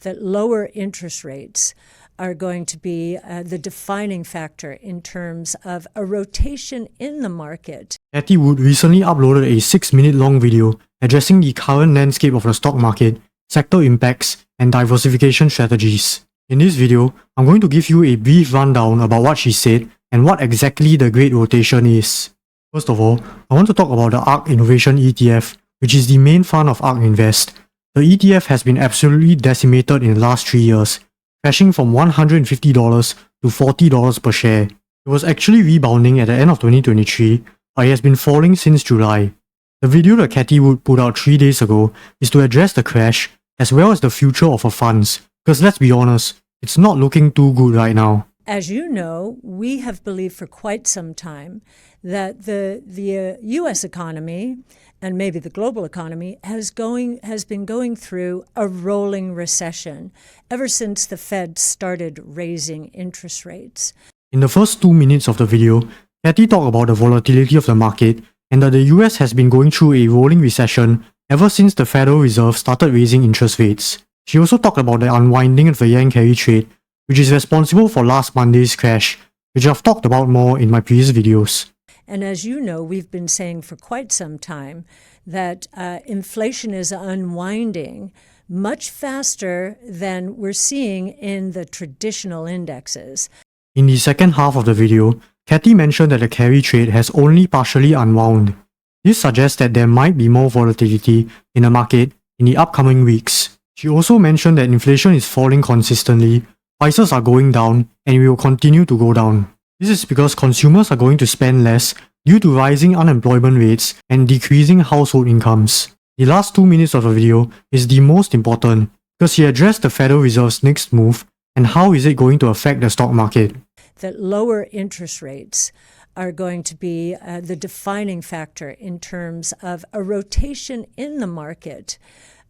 that lower interest rates are going to be the defining factor in terms of a rotation in the market. Cathie Wood recently uploaded a 6-minute long video addressing the current landscape of the stock market, sector impacts, and diversification strategies. In this video, I'm going to give you a brief rundown about what she said and what exactly the Great Rotation is. First of all, I want to talk about the ARK Innovation ETF, which is the main fund of ARK Invest. The ETF has been absolutely decimated in the last 3 years, crashing from $150 to $40 per share. It was actually rebounding at the end of 2023, but it has been falling since July. The video that Cathie Wood put out 3 days ago is to address the crash as well as the future of her funds, because let's be honest, it's not looking too good right now. As you know, we have believed for quite some time that the US economy and maybe the global economy has been going through a rolling recession ever since the Fed started raising interest rates. In the first 2 minutes of the video, Cathie talked about the volatility of the market and that the US has been going through a rolling recession ever since the Federal Reserve started raising interest rates. She also talked about the unwinding of the yen carry trade, which is responsible for last Monday's crash, which I've talked about more in my previous videos. And as you know, we've been saying for quite some time that inflation is unwinding much faster than we're seeing in the traditional indexes. In the second half of the video, Cathie mentioned that the carry trade has only partially unwound. This suggests that there might be more volatility in the market in the upcoming weeks. She also mentioned that inflation is falling consistently, prices are going down, and will continue to go down. This is because consumers are going to spend less due to rising unemployment rates and decreasing household incomes. The last 2 minutes of the video is the most important because she addressed the Federal Reserve's next move and how is it going to affect the stock market. That lower interest rates are going to be the defining factor in terms of a rotation in the market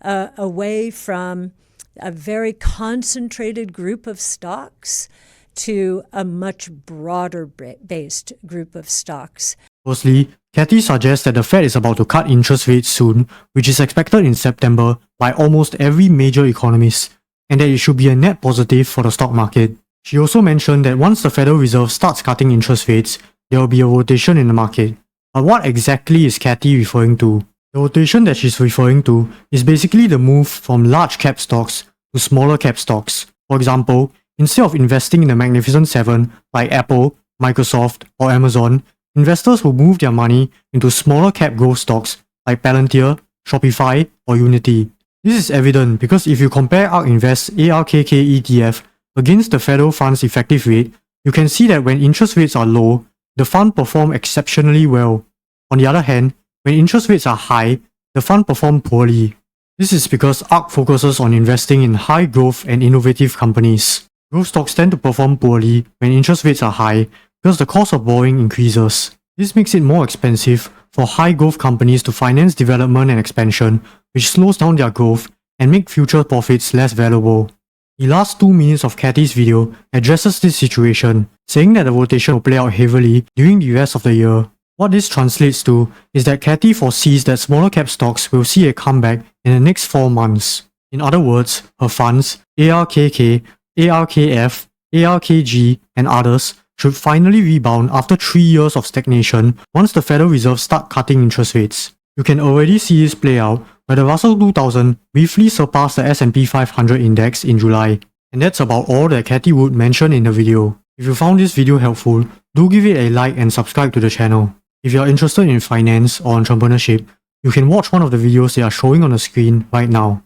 away from a very concentrated group of stocks to a much broader based group of stocks. Firstly, Cathie suggests that the Fed is about to cut interest rates soon, which is expected in September by almost every major economist, and that it should be a net positive for the stock market. She also mentioned that once the Federal Reserve starts cutting interest rates, there will be a rotation in the market. But what exactly is Cathie referring to? The rotation that she's referring to is basically the move from large cap stocks to smaller cap stocks. For example, instead of investing in the Magnificent Seven like Apple, Microsoft, or Amazon, investors will move their money into smaller cap growth stocks like Palantir, Shopify, or Unity. This is evident because if you compare ARK Invest's ARKK ETF against the federal fund's effective rate, you can see that when interest rates are low, the fund performs exceptionally well. On the other hand, when interest rates are high, the fund performs poorly. This is because ARK focuses on investing in high growth and innovative companies. Growth stocks tend to perform poorly when interest rates are high because the cost of borrowing increases. This makes it more expensive for high growth companies to finance development and expansion, which slows down their growth and make future profits less valuable. The last 2 minutes of Cathie's video addresses this situation, saying that the rotation will play out heavily during the rest of the year. What this translates to is that Cathie foresees that smaller cap stocks will see a comeback in the next 4 months. In other words, her funds, ARKK, ARKF, ARKG, and others, should finally rebound after 3 years of stagnation once the Federal Reserve start cutting interest rates. You can already see this play out where the Russell 2000 briefly surpassed the S&P 500 index in July. And that's about all that Cathie Wood mentioned in the video. If you found this video helpful, do give it a like and subscribe to the channel. If you are interested in finance or entrepreneurship, you can watch one of the videos they are showing on the screen right now.